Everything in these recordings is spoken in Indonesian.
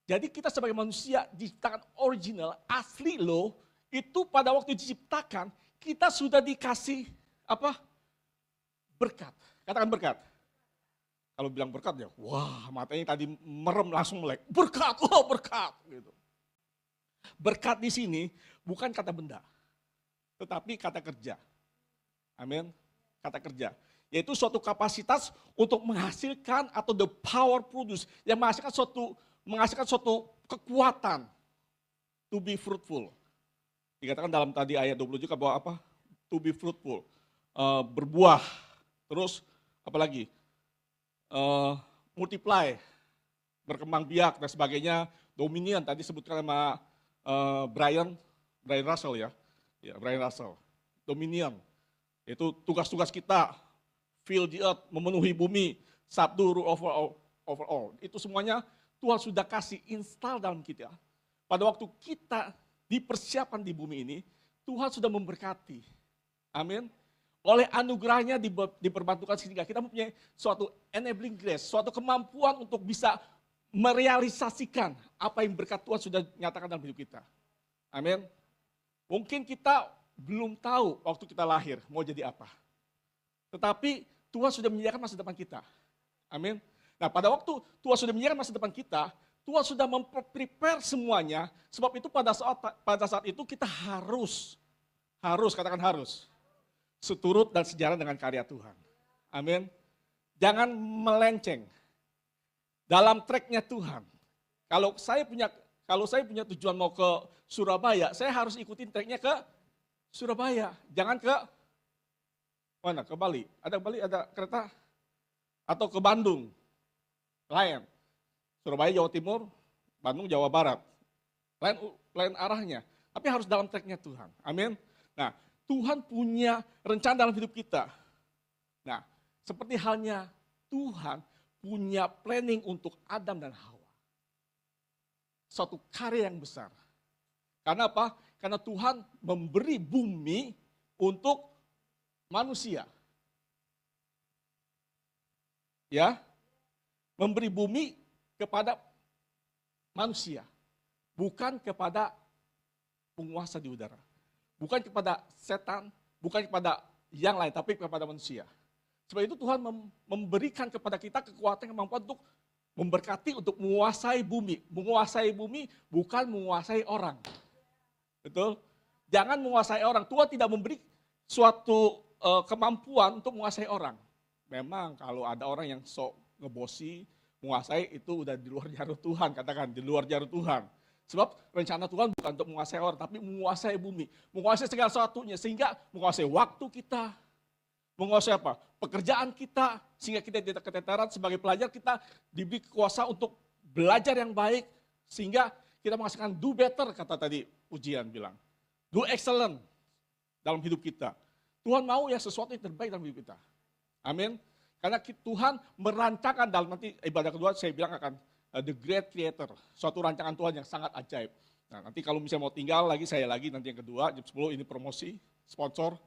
Jadi kita sebagai manusia diciptakan original, asli loh, itu pada waktu diciptakan, kita sudah dikasih apa? Berkat. Katakan berkat. Kalau bilang berkat ya, wah matanya tadi merem langsung melek. Berkat, oh berkat. Gitu. Berkat di sini bukan kata benda, tetapi kata kerja. Amin. Kata kerja. Yaitu suatu kapasitas untuk menghasilkan atau the power produce. Yang menghasilkan suatu kekuatan to be fruitful. Dikatakan dalam tadi ayat 20 juga bahwa apa? To be fruitful. Berbuah. Terus apalagi? Multiply. Berkembang biak dan sebagainya. Dominion tadi sebutkan sama Brian Russell ya. Ya, Brian Russell. Dominion. Itu tugas-tugas kita. Fill the earth, memenuhi bumi. Subdue, rule over all. Itu semuanya Tuhan sudah kasih install dalam kita. Pada waktu kita dipersiapkan di bumi ini, Tuhan sudah memberkati. Amin. Oleh anugerahnya diperbantukan sehingga kita mempunyai suatu enabling grace, suatu kemampuan untuk bisa merealisasikan apa yang berkat Tuhan sudah nyatakan dalam hidup kita. Amin. Mungkin kita belum tahu waktu kita lahir mau jadi apa. Tetapi Tuhan sudah menyediakan masa depan kita. Amin. Nah pada waktu Tuhan sudah menyediakan masa depan kita, Tuhan sudah memprepare semuanya, sebab itu pada saat itu kita harus, katakan harus, seturut dan sejalan dengan karya Tuhan. Amin. Jangan melenceng dalam tracknya Tuhan. Kalau saya punya tujuan mau ke Surabaya, saya harus ikutin tracknya ke Surabaya. Jangan ke mana? Ke Bali. Ada Bali, ada kereta. Atau ke Bandung. Lain. Surabaya Jawa Timur, Bandung Jawa Barat. Lain arahnya. Tapi harus dalam tracknya Tuhan. Amin. Nah, Tuhan punya rencana dalam hidup kita. Nah, seperti halnya Tuhan punya planning untuk Adam dan Hawa. Suatu karya yang besar. Karena apa? Karena Tuhan memberi bumi untuk manusia. Ya. Memberi bumi kepada manusia. Bukan kepada penguasa di udara. Bukan kepada setan, bukan kepada yang lain, tapi kepada manusia. Sebab itu Tuhan memberikan kepada kita kekuatan kemampuan untuk memberkati, untuk menguasai bumi. Menguasai bumi bukan menguasai orang. Betul? Jangan menguasai orang. Tuhan tidak memberi suatu kemampuan untuk menguasai orang. Memang kalau ada orang yang sok ngebosi, menguasai itu udah di luar jalur Tuhan, katakan di luar jalur Tuhan. Sebab rencana Tuhan bukan untuk menguasai orang, tapi menguasai bumi. Menguasai segala sesuatunya, sehingga menguasai waktu kita. Menguasai apa? Pekerjaan kita, sehingga kita tidak keteteran. Sebagai pelajar kita diberi kekuasaan untuk belajar yang baik, sehingga kita menghasilkan do better, kata tadi ujian bilang. Do excellent dalam hidup kita. Tuhan mau ya sesuatu yang terbaik dalam hidup kita. Amin. Karena Tuhan merancangkan dalam nanti ibadah kedua saya bilang akan the great creator. Suatu rancangan Tuhan yang sangat ajaib. Nah nanti kalau misalnya mau tinggal lagi saya lagi nanti yang kedua jam 10 ini promosi, sponsor.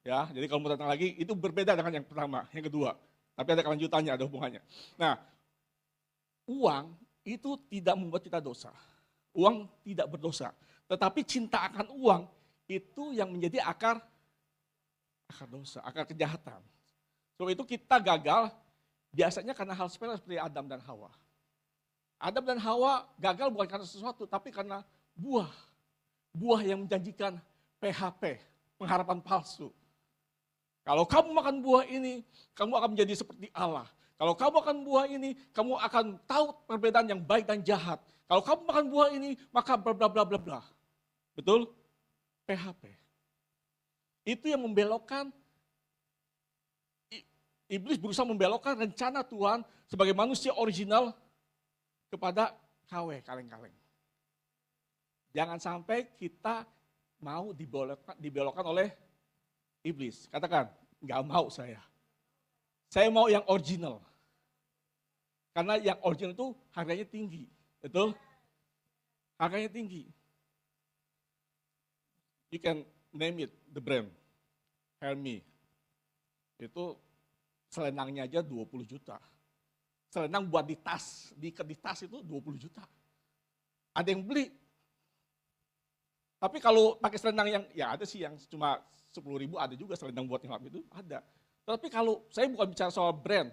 Ya, jadi kalau mau datang lagi itu berbeda dengan yang pertama, yang kedua. Tapi ada kelanjutannya, ada hubungannya. Nah, uang itu tidak membuat kita dosa. Uang tidak berdosa. Tetapi cinta akan uang itu yang menjadi akar dosa, akar kejahatan. Sebab itu kita gagal biasanya karena hal sepele seperti Adam dan Hawa. Adam dan Hawa gagal bukan karena sesuatu, tapi karena buah. Buah yang menjanjikan PHP, pengharapan palsu. Kalau kamu makan buah ini, kamu akan menjadi seperti Allah. Kalau kamu makan buah ini, kamu akan tahu perbedaan yang baik dan jahat. Kalau kamu makan buah ini, maka bla bla bla bla bla. Betul? PHP. Itu yang membelokkan, iblis berusaha membelokkan rencana Tuhan sebagai manusia original kepada KW, kaleng-kaleng. Jangan sampai kita mau dibelokkan oleh iblis. Katakan, nggak mau saya. Saya mau yang original. Karena yang original itu harganya tinggi. Betul? Harganya tinggi. You can name it, the brand. Hermes. Itu selendangnya aja 20 juta. Selendang buat di tas, diikat di tas itu 20 juta. ada yang beli. Tapi kalau pakai selendang yang, ya ada sih yang cuma 10.000, ada juga selendang buat ngelap itu, ada. Tapi kalau saya bukan bicara soal brand,